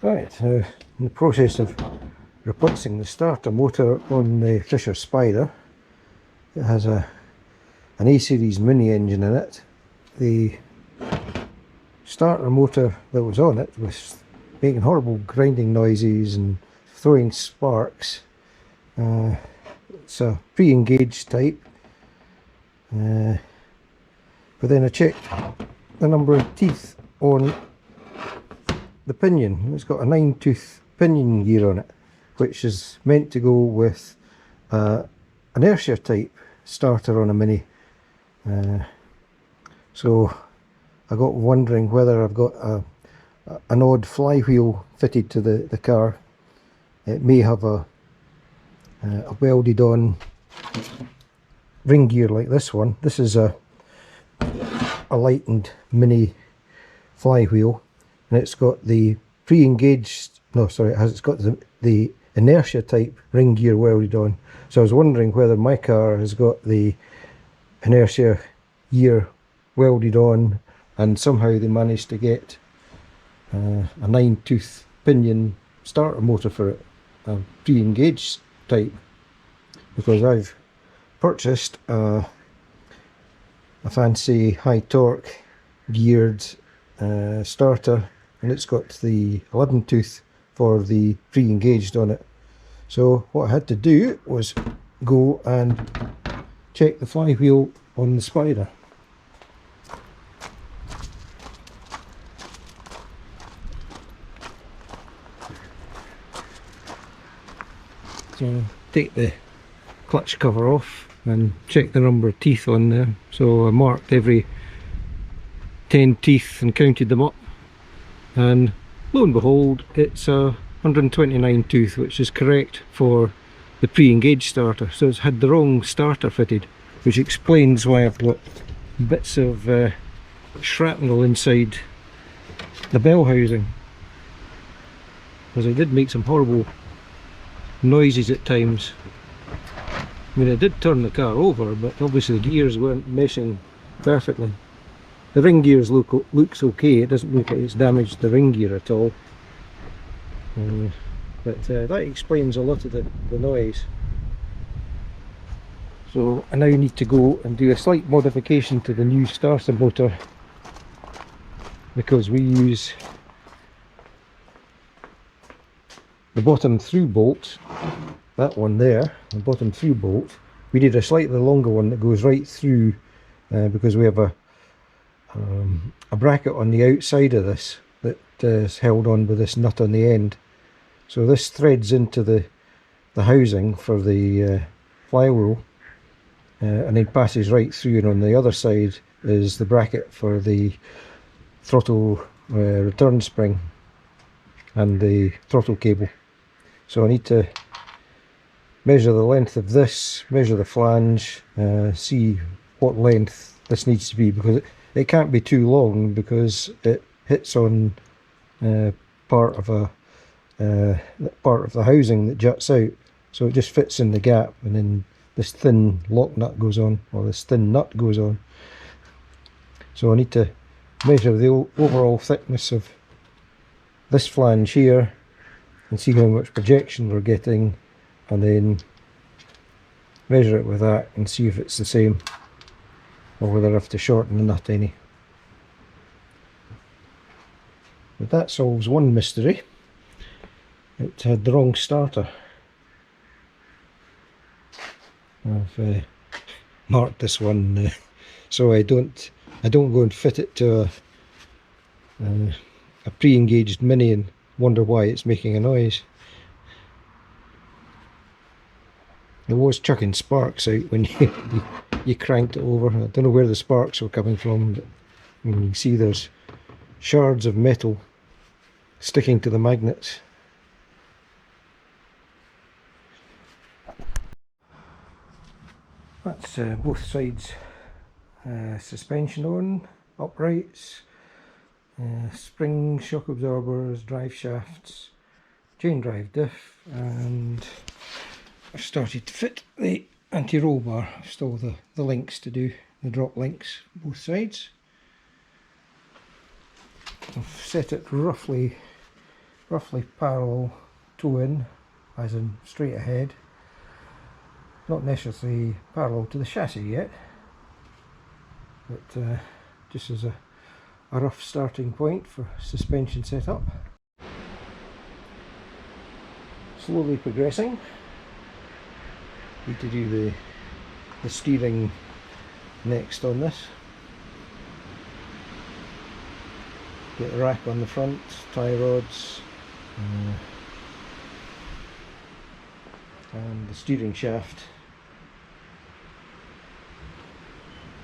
Right, in the process of replacing the starter motor on the Fisher Spyder. It has an A-series mini engine in it. The starter motor that was on it was making horrible grinding noises and throwing sparks. It's a pre-engaged type, but then I checked the number of teeth on the pinion. It's got a 9-tooth pinion gear on it, which is meant to go with inertia type starter on a mini. So I got wondering whether I've got an odd flywheel fitted to the car. It may have a welded on ring gear like this one. This is a lightened mini flywheel, and it's got the pre-engaged, no sorry, it's got the inertia type ring gear welded on. So I was wondering whether my car has got the inertia gear welded on, and somehow they managed to get a 9-tooth pinion starter motor for it, a pre-engaged type, because I've purchased a fancy high torque geared starter, and it's got the 11-tooth for the pre-engaged on it. So what I had to do was go and check the flywheel on the Spyder. So take the clutch cover off and check the number of teeth on there. So I marked every 10 teeth and counted them up, and lo and behold, it's a 129 tooth, which is correct for the pre-engaged starter. So it's had the wrong starter fitted, which explains why I've got bits of shrapnel inside the bell housing, because I did make some horrible noises at times. I mean, I did turn the car over, but obviously the gears weren't meshing perfectly. The ring gears looks okay. It doesn't look like it's damaged the ring gear at all. But that explains a lot of the noise. So I now need to go and do a slight modification to the new starter motor, because we use the bottom through bolt, that one there, the bottom through bolt. We did a slightly longer one that goes right through, because we have a bracket on the outside of this that is held on with this nut on the end. So this threads into the housing for the flywheel, and then passes right through, and on the other side is the bracket for the throttle return spring and the throttle cable. So I need to measure the length of this, measure the flange, see what length this needs to be, because it can't be too long, because it hits on part of the housing that juts out, so it just fits in the gap, and then this thin lock nut goes on, or this thin nut goes on. So I need to measure the overall thickness of this flange here and see how much projection we're getting, and then measure it with that and see if it's the same, or whether I have to shorten the nut any. But that solves one mystery. It had the wrong starter. I've marked this one so I don't go and fit it to a pre-engaged mini and wonder why it's making a noise. It was chucking sparks out when you cranked it over. I don't know where the sparks were coming from, but you can see there's shards of metal sticking to the magnets. That's both sides suspension on, uprights, spring shock absorbers, drive shafts, chain drive diff, and I've started to fit the anti-roll bar. I've still the links to do, the drop links both sides. I've set it roughly roughly parallel toe in, as in straight ahead. Not necessarily parallel to the chassis yet, but just as a rough starting point for suspension setup. Slowly progressing. Need to do the steering next on this. Get the rack on the front, tie rods, and the steering shaft